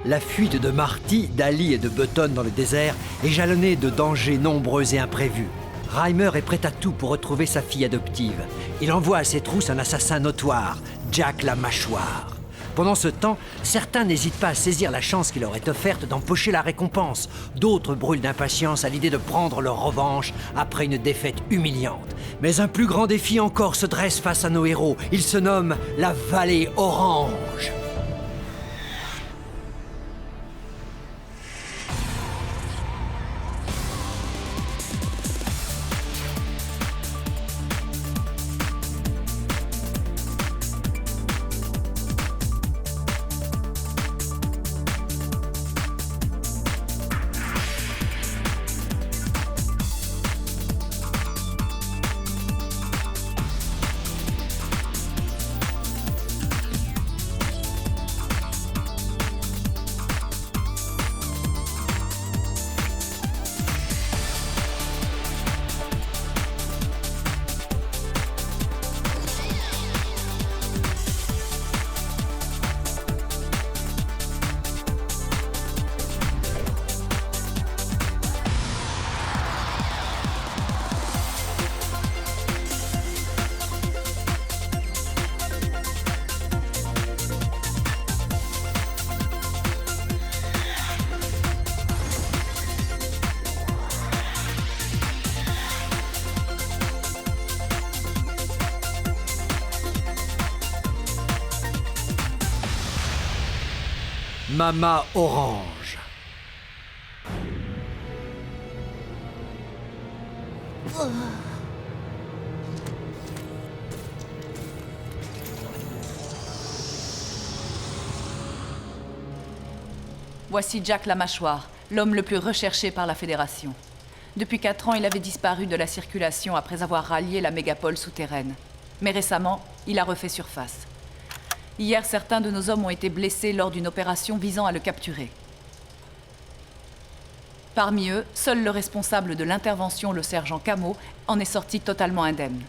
La fuite de Marty, d'Ali et de Button dans le désert est jalonnée de dangers nombreux et imprévus. Reimer est prêt à tout pour retrouver sa fille adoptive. Il envoie à ses trousses un assassin notoire, Jack la Mâchoire. Pendant ce temps, certains n'hésitent pas à saisir la chance qui leur est offerte d'empocher la récompense. D'autres brûlent d'impatience à l'idée de prendre leur revanche après une défaite humiliante. Mais un plus grand défi encore se dresse face à nos héros. Il se nomme la Vallée Orange. Mama Orange. Voici Jack la Mâchoire, l'homme le plus recherché par la Fédération. Depuis 4 ans, il avait disparu de la circulation après avoir rallié la mégapole souterraine. Mais récemment, il a refait surface. Hier, certains de nos hommes ont été blessés lors d'une opération visant à le capturer. Parmi eux, seul le responsable de l'intervention, le sergent Camo, en est sorti totalement indemne.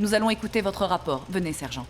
Nous allons écouter votre rapport. Venez, sergent.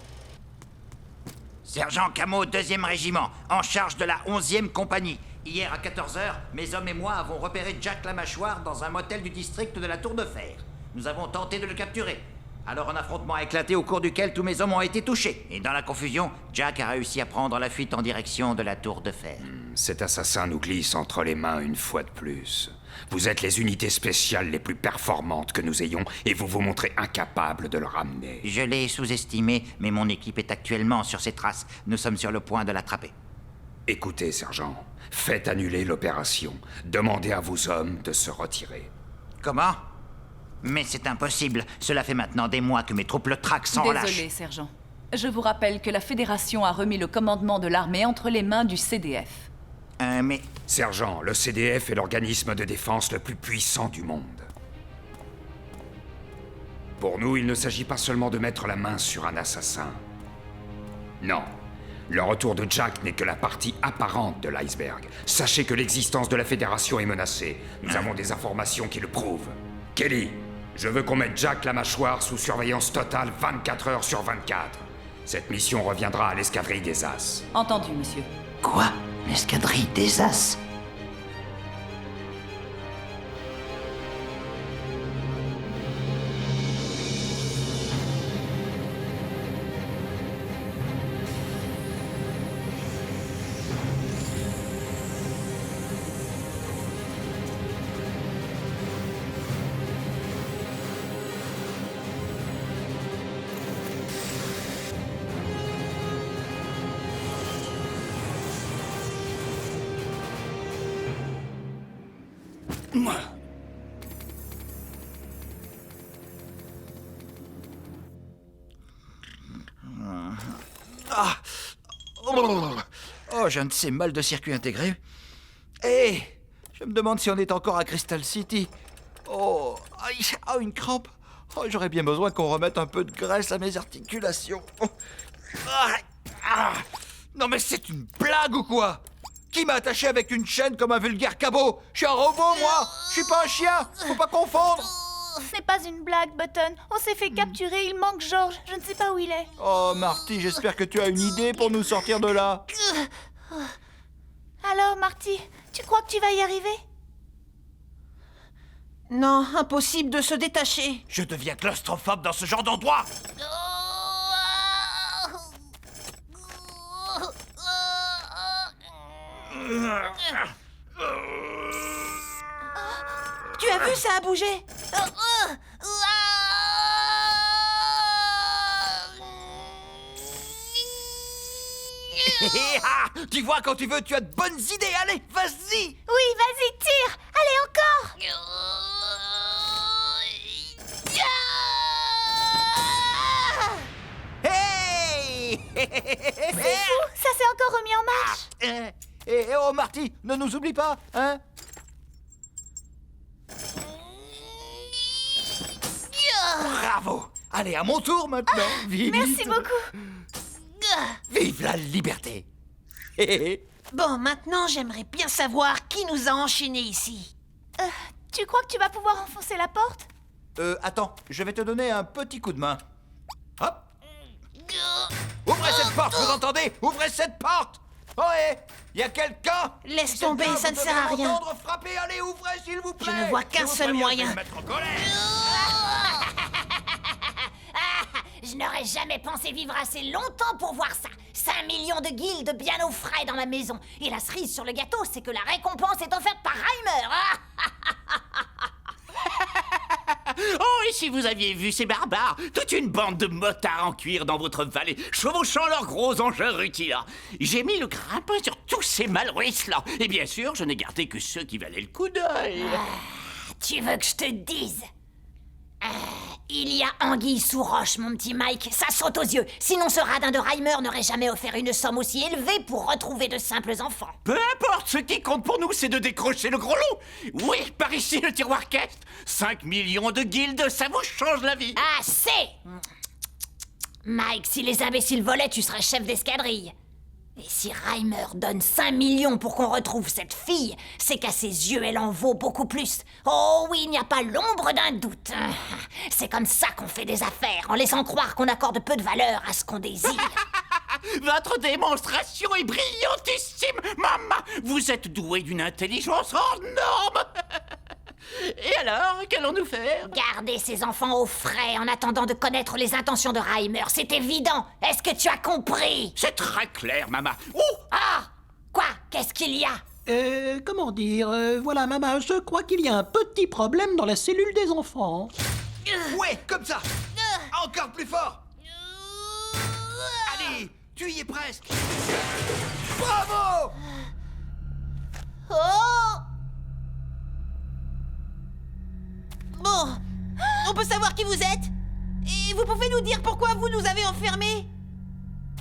Sergent Camo, 2e régiment, en charge de la 11e compagnie. Hier à 14h, mes hommes et moi avons repéré Jack la Mâchoire dans un motel du district de la Tour de Fer. Nous avons tenté de le capturer. Alors un affrontement a éclaté au cours duquel tous mes hommes ont été touchés. Et dans la confusion, Jack a réussi à prendre la fuite en direction de la Tour de Fer. Cet assassin nous glisse entre les mains une fois de plus. Vous êtes les unités spéciales les plus performantes que nous ayons et vous vous montrez incapables de le ramener. Je l'ai sous-estimé, mais mon équipe est actuellement sur ses traces. Nous sommes sur le point de l'attraper. Écoutez, sergent, faites annuler l'opération. Demandez à vos hommes de se retirer. Comment ? Mais c'est impossible. Cela fait maintenant des mois que mes troupes le traquent sans relâche. Désolé, sergent. Je vous rappelle que la Fédération a remis le commandement de l'armée entre les mains du CDF. Mais... Sergent, le CDF est l'organisme de défense le plus puissant du monde. Pour nous, il ne s'agit pas seulement de mettre la main sur un assassin. Non. Le retour de Jack n'est que la partie apparente de l'iceberg. Sachez que l'existence de la Fédération est menacée. Nous avons des informations qui le prouvent. Kelly, je veux qu'on mette Jack la Mâchoire sous surveillance totale 24 heures sur 24. Cette mission reviendra à l'escadrille des As. Entendu, monsieur. Quoi ? L'escadrille des As ? Oh, j'ai un de ces mal de circuit intégré. Hé, je me demande si on est encore à Crystal City. Oh, aïe, ah, une crampe. Oh, j'aurais bien besoin qu'on remette un peu de graisse à mes articulations. Non mais c'est une blague ou quoi ? Qui m'a attaché avec une chaîne comme un vulgaire cabot ? Je suis un robot, moi. Je suis pas un chien. Faut pas confondre. Ce n'est pas une blague, Button. On s'est fait capturer, il manque George. Je ne sais pas où il est. Oh, Marty, j'espère que tu as une idée pour nous sortir de là. Marty. Tu crois que tu vas y arriver? Non, impossible de se détacher. Je deviens claustrophobe dans ce genre d'endroit. Tu as vu, ça a bougé. Tu vois, quand tu veux, tu as de bonnes idées. Allez, vas-y. Oui, vas-y, tire. Allez, encore. Hey. C'est fou, ça s'est encore remis en marche. Oh, Marty, ne nous oublie pas, hein? Bravo. Allez, à mon tour maintenant. Vite. Merci beaucoup. Vive la liberté. Bon, maintenant, j'aimerais bien savoir qui nous a enchaînés ici. Tu crois que tu vas pouvoir enfoncer la porte? Attends, je vais te donner un petit coup de main. Hop. Ouvrez cette porte, vous entendez? Ouvrez cette porte. Oh, y a quelqu'un? Laisse tomber, ça ne sert à rien. Frapper, allez, ouvrez, s'il vous plaît. Je ne vois qu'un seul moyen. Je vais me mettre en colère. Je n'aurais jamais pensé vivre assez longtemps pour voir ça. 5 millions de guildes bien au frais dans ma maison. Et la cerise sur le gâteau, c'est que la récompense est offerte par Reimer. Oh, et si vous aviez vu ces barbares, toute une bande de motards en cuir dans votre vallée, chevauchant leurs gros engins rutiles. J'ai mis le grappin sur tous ces malruisses-là. Et bien sûr, je n'ai gardé que ceux qui valaient le coup d'œil. Tu veux que je te dise? Il y a anguille sous roche, mon petit Mike. Ça saute aux yeux. Sinon, ce radin de Reimer n'aurait jamais offert une somme aussi élevée pour retrouver de simples enfants. Peu importe, ce qui compte pour nous, c'est de décrocher le gros lot. Oui, par ici, le tiroir caisse. 5 millions de guildes, ça vous change la vie. Assez! Mike, si les imbéciles volaient, tu serais chef d'escadrille. Et si Reimer donne 5 millions pour qu'on retrouve cette fille, c'est qu'à ses yeux, elle en vaut beaucoup plus. Oh oui, il n'y a pas l'ombre d'un doute. C'est comme ça qu'on fait des affaires, en laissant croire qu'on accorde peu de valeur à ce qu'on désire. Votre démonstration est brillantissime, maman. Vous êtes doué d'une intelligence hors norme. Et alors, qu'allons-nous faire? Garder ces enfants au frais en attendant de connaître les intentions de Reimer, c'est évident. Est-ce que tu as compris? C'est très clair, maman. Oh! Ah! Quoi? Qu'est-ce qu'il y a? Comment dire, voilà, maman, je crois qu'il y a un petit problème dans la cellule des enfants. Ouais, comme ça. Encore plus fort. Allez, tu y es presque. Bravo! Oh! Bon, on peut savoir qui vous êtes? Et vous pouvez nous dire pourquoi vous nous avez enfermés?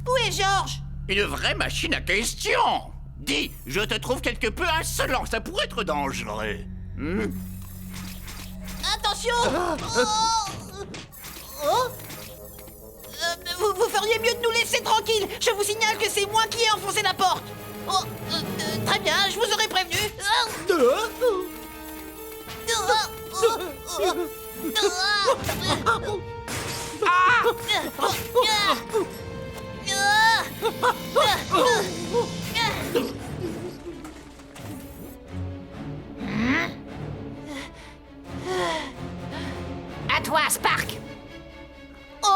Où est Georges? Une vraie machine à questions. Dis, je te trouve quelque peu insolent, ça pourrait être dangereux. Attention! Vous feriez mieux de nous laisser tranquilles. Je vous signale que c'est moi qui ai enfoncé la porte. Très bien, je vous aurais prévenu. À toi, Spark! Oh!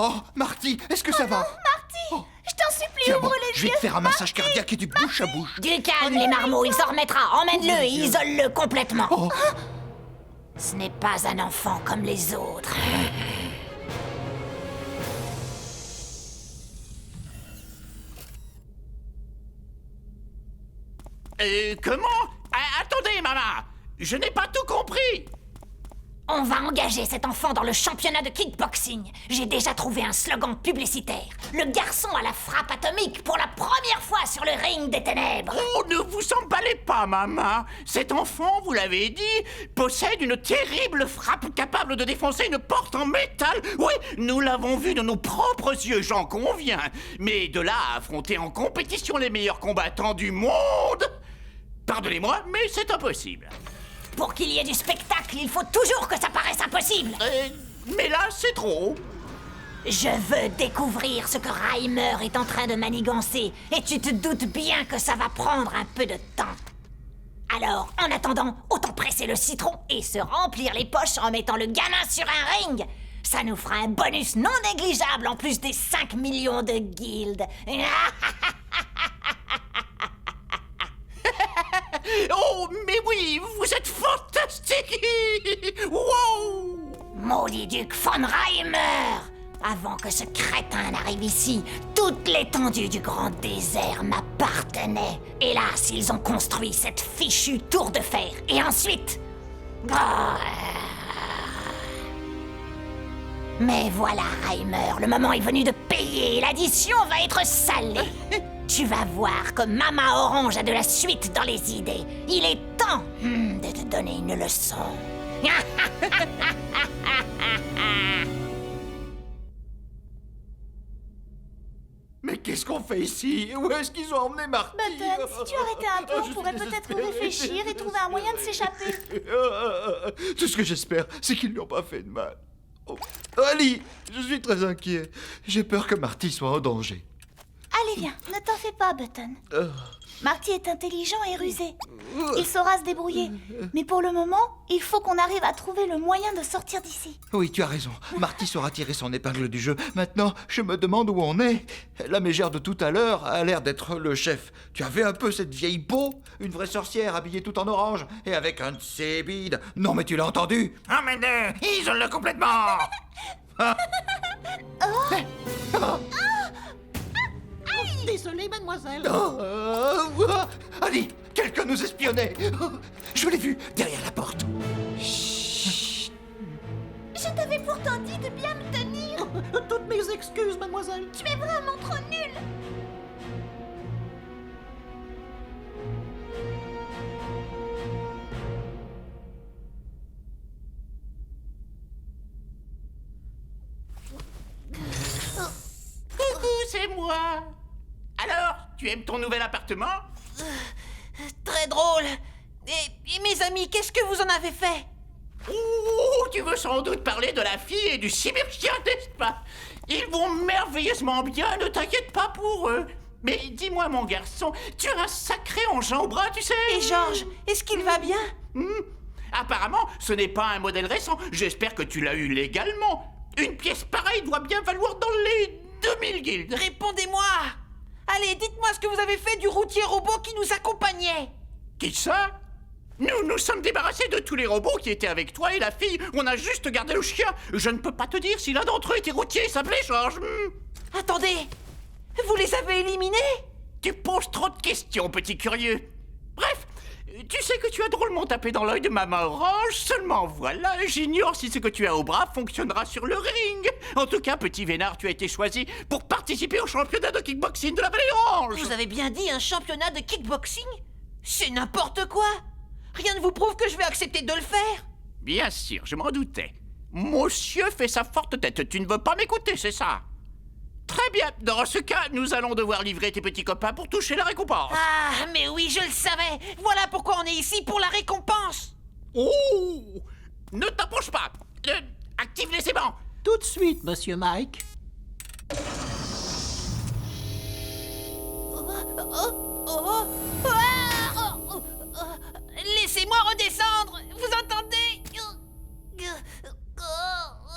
Oh, Marty, est-ce que ça va? Marty, je t'en supplie, Tiens, ouvre bon, les je vais yeux. te faire un massage cardiaque et du bouche à bouche. Du calme, les marmots, il s'en remettra. Emmène-le et isole-le complètement. Oh. Ce n'est pas un enfant comme les autres. Comment? Attendez, maman. Je n'ai pas tout compris. On va engager cet enfant dans le championnat de kickboxing. J'ai déjà trouvé un slogan publicitaire. Le garçon à la frappe atomique pour la première fois sur le ring des ténèbres. Oh, ne vous emballez pas, maman. Cet enfant, vous l'avez dit, possède une terrible frappe capable de défoncer une porte en métal. Oui, nous l'avons vu de nos propres yeux, j'en conviens. Mais de là à affronter en compétition les meilleurs combattants du monde... Pardonnez-moi, mais c'est impossible. Pour qu'il y ait du spectacle, il faut toujours que ça paraisse impossible. Mais là, c'est trop. Je veux découvrir ce que Reimer est en train de manigancer, et tu te doutes bien que ça va prendre un peu de temps. Alors, en attendant, autant presser le citron et se remplir les poches en mettant le gamin sur un ring. Ça nous fera un bonus non négligeable en plus des 5 millions de guildes. Oh, mais oui, vous êtes fantastique. Wow. Maudit duc von Reimer! Avant que ce crétin n'arrive ici, toute l'étendue du grand désert m'appartenait. Hélas, ils ont construit cette fichue tour de fer. Et ensuite... Mais voilà, Reimer, le moment est venu de payer. L'addition va être salée. Tu vas voir que Mama Orange a de la suite dans les idées. Il est temps de te donner une leçon. Mais qu'est-ce qu'on fait ici? Où est-ce qu'ils ont emmené Marty? Button, si tu arrêtais un peu, on pourrait peut-être réfléchir et trouver un moyen de s'échapper. Tout ce que j'espère, c'est qu'ils lui ont pas fait de mal. Oh. Ali, je suis très inquiet. J'ai peur que Marty soit en danger. Allez, viens, ne t'en fais pas, Button. Marty est intelligent et rusé. Il saura se débrouiller. Mais pour le moment, il faut qu'on arrive à trouver le moyen de sortir d'ici. Oui, tu as raison. Marty saura tirer son épingle du jeu. Maintenant, je me demande où on est. La mégère de tout à l'heure a l'air d'être le chef. Tu avais un peu cette vieille peau? Une vraie sorcière habillée tout en orange et avec un de ses bides. Non, mais tu l'as entendu? Ah, mais ils ont le complètement. Désolé, mademoiselle. Ali, quelqu'un nous espionnait. Je l'ai vu derrière la porte. Je t'avais pourtant dit de bien me tenir. Toutes mes excuses, mademoiselle. Tu es vraiment trop nulle. Coucou, c'est moi. Alors, tu aimes ton nouvel appartement? Très drôle. Et mes amis, qu'est-ce que vous en avez fait? Oh, tu veux sans doute parler de la fille et du cyberchien, n'est-ce pas? Ils vont merveilleusement bien, ne t'inquiète pas pour eux. Mais dis-moi, mon garçon, tu as un sacré engin au bras, tu sais. Et Georges, est-ce qu'il va bien? Apparemment, ce n'est pas un modèle récent. J'espère que tu l'as eu légalement. Une pièce pareille doit bien valoir dans les 2000 guildes. Répondez-moi! Allez, dites-moi ce que vous avez fait du routier robot qui nous accompagnait. Qui ça? Nous sommes débarrassés de tous les robots qui étaient avec toi et la fille. On a juste gardé le chien. Je ne peux pas te dire si l'un d'entre eux était routier et s'appelait Georges. Attendez, vous les avez éliminés? Tu poses trop de questions, petit curieux. Bref, tu sais que tu as drôlement tapé dans l'œil de Maman Orange. Seulement voilà, j'ignore si ce que tu as au bras fonctionnera sur le ring. En tout cas, petit vénard, tu as été choisi pour participer au championnat de kickboxing de la Vallée Orange. Vous avez bien dit un championnat de kickboxing? C'est n'importe quoi! Rien ne vous prouve que je vais accepter de le faire? Bien sûr, je m'en doutais. Monsieur fait sa forte tête. Tu ne veux pas m'écouter, c'est ça? Très bien. Dans ce cas, nous allons devoir livrer tes petits copains pour toucher la récompense. Ah, mais oui, je le savais. Voilà pourquoi on est ici, pour la récompense. Oh! Ne t'approche pas. Active les aimants. Tout de suite, monsieur Mike. Laissez-moi redescendre. Vous entendez?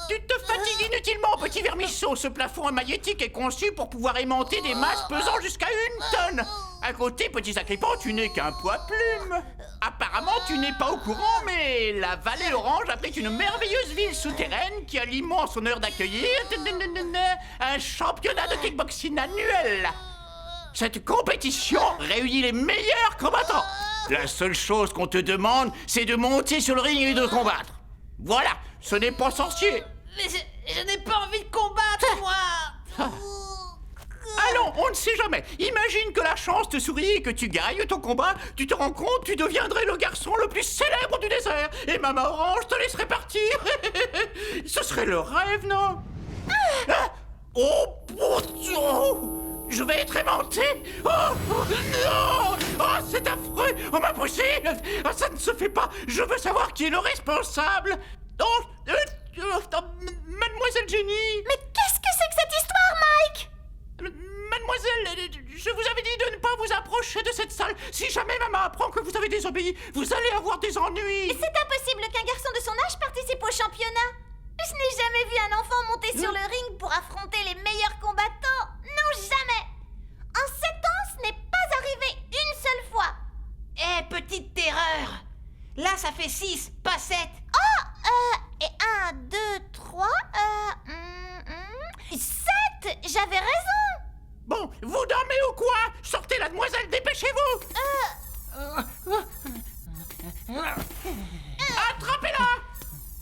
Tu te fatigues inutilement, petit vermisseau. Ce plafond magnétique est conçu pour pouvoir aimanter des masses pesant jusqu'à 1 tonne. À côté, petit sacripant, tu n'es qu'un poids-plume. Apparemment, tu n'es pas au courant, mais la Vallée Orange abrite une merveilleuse ville souterraine qui a l'immense honneur d'accueillir un championnat de kickboxing annuel. Cette compétition réunit les meilleurs combattants. La seule chose qu'on te demande, c'est de monter sur le ring et de combattre. Voilà, ce n'est pas sorcier. Mais je n'ai pas envie de combattre, moi. Allons, on ne sait jamais. Imagine que la chance te sourit et que tu gagnes ton combat. Tu te rends compte, tu deviendrais le garçon le plus célèbre du désert. Et Maman Orange te laisserait partir. Ce serait le rêve, non? Oh, bon Dieu! Je vais être aimanté. Oh, non. Oh, c'est affreux. On m'a poussé. Ah, ça ne se fait pas. Je veux savoir qui est le responsable. Oh, Mademoiselle Jenny. Mais qu'est-ce que c'est que cette histoire, Mike? Mademoiselle, je vous avais dit de ne pas vous approcher de cette salle. Si jamais maman apprend que vous avez désobéi, vous allez avoir des ennuis. C'est impossible qu'un garçon de son âge participe au championnat. Je n'ai jamais vu un enfant monter sur le ring pour affronter les meilleurs combattants. Non, jamais. En 7 ans, ce n'est pas arrivé une seule fois. Eh, petite terreur. Là, ça fait 6, pas 7. Et 1, 2, 3, 7. J'avais raison. Bon, vous dormez ou quoi? Sortez la demoiselle, dépêchez-vous. Attrapez-la.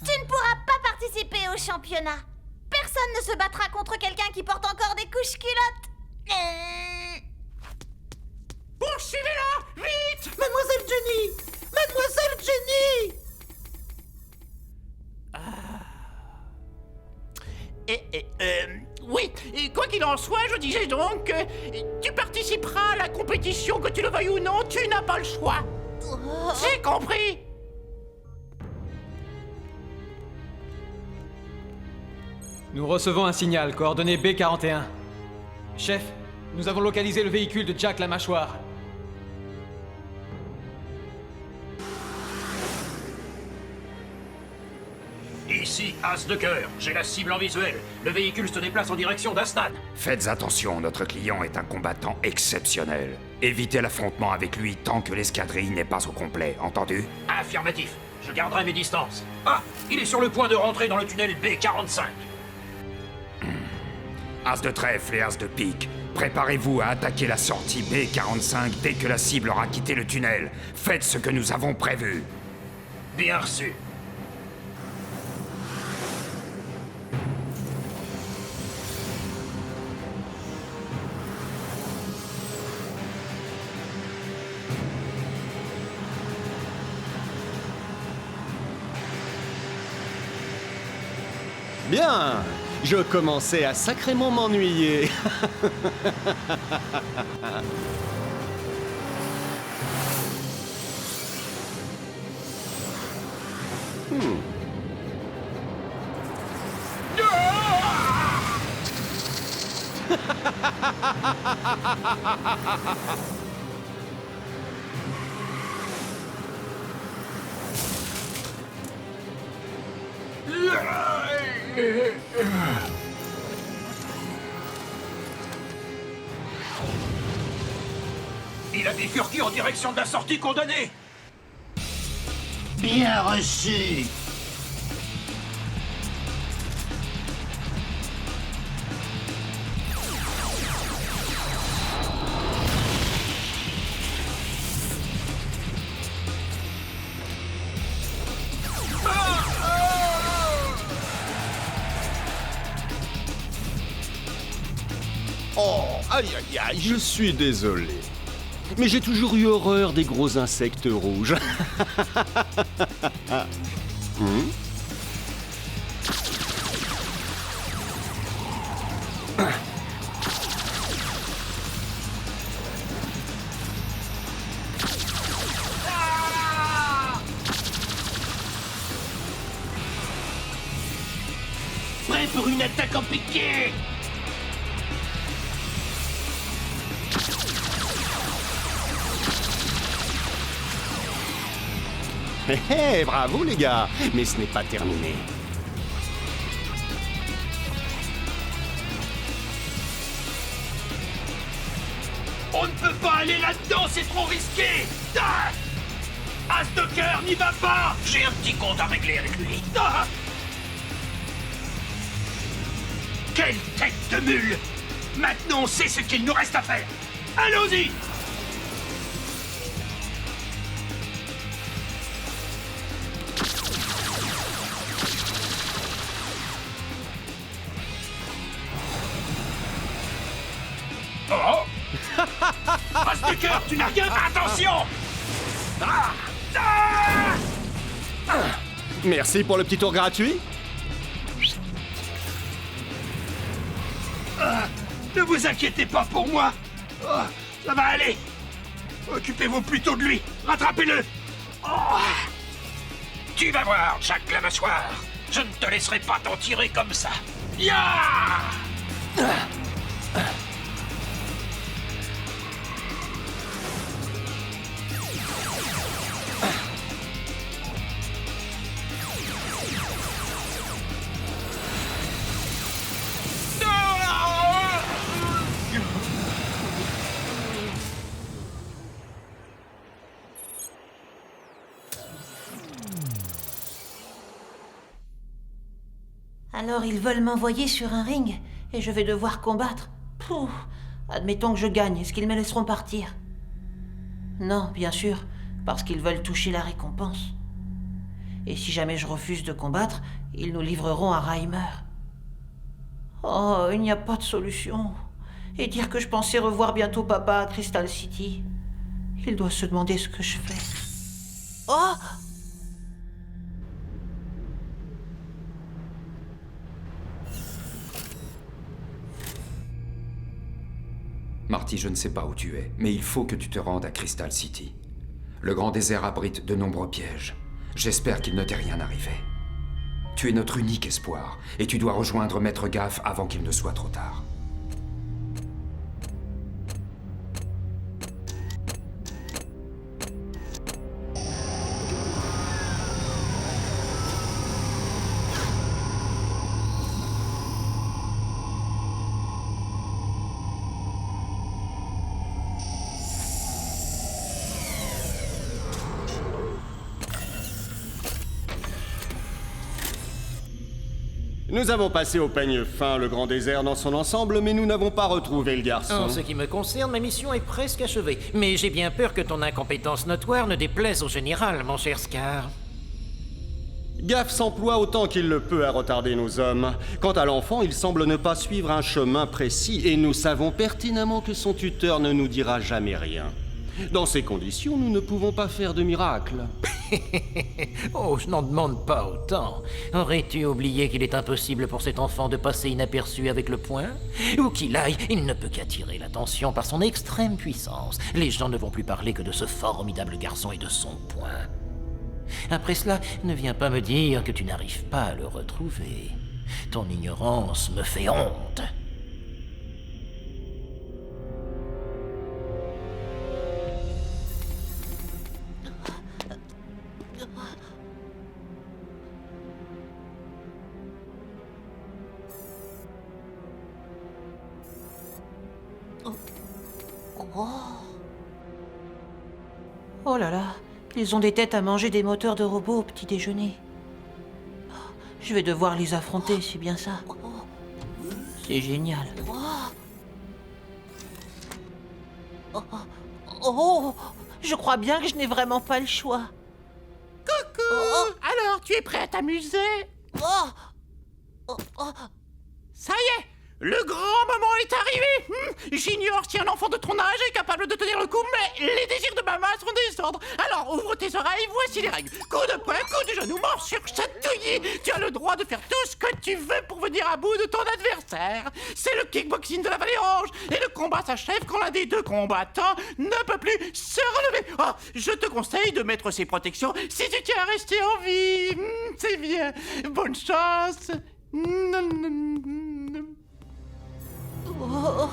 Tu ne pourras pas participer au championnat. Personne ne se battra contre quelqu'un qui porte encore des couches-culottes. Poursuivez-la, vite. Mademoiselle Jenny! Mademoiselle Jenny! Oui, et quoi qu'il en soit, je disais donc, tu participeras à la compétition, que tu le veuilles ou non, tu n'as pas le choix. C'est compris? Nous recevons un signal, coordonné B41. Chef, nous avons localisé le véhicule de Jack la Mâchoire. Ici, As de cœur. J'ai la cible en visuel. Le véhicule se déplace en direction d'Astan. Faites attention, notre client est un combattant exceptionnel. Évitez l'affrontement avec lui tant que l'escadrille n'est pas au complet, entendu? Affirmatif. Je garderai mes distances. Ah, il est sur le point de rentrer dans le tunnel B45. As de trèfle et As de pique, préparez-vous à attaquer la sortie B45 dès que la cible aura quitté le tunnel. Faites ce que nous avons prévu. Bien reçu. Bien, je commençais à sacrément m'ennuyer. Il a bifurqué en direction de la sortie condamnée. Bien reçu. Oh, aïe aïe aïe, je suis désolé. Mais j'ai toujours eu horreur des gros insectes rouges. Prêt pour une attaque en piqué. Hé, bravo les gars, mais ce n'est pas terminé. On ne peut pas aller là-dedans, c'est trop risqué. Ah, As de cœur, n'y va pas. J'ai un petit compte à régler avec lui. Ah, quelle tête de mule. Maintenant, on sait ce qu'il nous reste à faire. Allons-y. Oh. As de cœur, tu n'as rien fait, attention. Ah. Ah. Merci pour le petit tour gratuit. Ne vous inquiétez pas pour moi. Oh, ça va aller. Occupez-vous plutôt de lui. Rattrapez-le. Oh. Tu vas voir, Jack la mâchoire. Je ne te laisserai pas t'en tirer comme ça. Ya! Alors ils veulent m'envoyer sur un ring et je vais devoir combattre. Pouf. Admettons que je gagne, est-ce qu'ils me laisseront partir? Non, bien sûr, parce qu'ils veulent toucher la récompense. Et si jamais je refuse de combattre, ils nous livreront à Reimer. Oh, il n'y a pas de solution. Et dire que je pensais revoir bientôt papa à Crystal City. Il doit se demander ce que je fais. Oh! Marty, je ne sais pas où tu es, mais il faut que tu te rendes à Crystal City. Le grand désert abrite de nombreux pièges. J'espère qu'il ne t'est rien arrivé. Tu es notre unique espoir, et tu dois rejoindre Maître Gaff avant qu'il ne soit trop tard. Nous avons passé au peigne fin le grand désert dans son ensemble, mais nous n'avons pas retrouvé le garçon. En ce qui me concerne, ma mission est presque achevée. Mais j'ai bien peur que ton incompétence notoire ne déplaise au général, mon cher Scar. Gaff s'emploie autant qu'il le peut à retarder nos hommes. Quant à l'enfant, il semble ne pas suivre un chemin précis, et nous savons pertinemment que son tuteur ne nous dira jamais rien. Dans ces conditions, nous ne pouvons pas faire de miracle. Oh, je n'en demande pas autant. Aurais-tu oublié qu'il est impossible pour cet enfant de passer inaperçu avec le poing? Où qu'il aille, il ne peut qu'attirer l'attention par son extrême puissance. Les gens ne vont plus parler que de ce formidable garçon et de son poing. Après cela, ne viens pas me dire que tu n'arrives pas à le retrouver. Ton ignorance me fait honte. Oh là là, ils ont des têtes à manger des moteurs de robots au petit déjeuner. Je vais devoir les affronter, c'est bien ça. C'est génial. Oh, je crois bien que je n'ai vraiment pas le choix. Coucou. Alors, tu es prêt à t'amuser? Ça y est, le grand moment est arrivé. J'ignore si un enfant de ton âge est capable de tenir le coup, mais les désirs de maman sont désordres. Alors ouvre tes oreilles, voici les règles. Coup de poing, coup de genou, morsure, chatouillis. Tu as le droit de faire tout ce que tu veux pour venir à bout de ton adversaire. C'est le kickboxing de la Vallée Rouge. Et le combat s'achève quand l'un des deux combattants ne peut plus se relever. Oh, je te conseille de mettre ces protections si tu tiens à rester en vie. C'est bien. Bonne chance. Oh.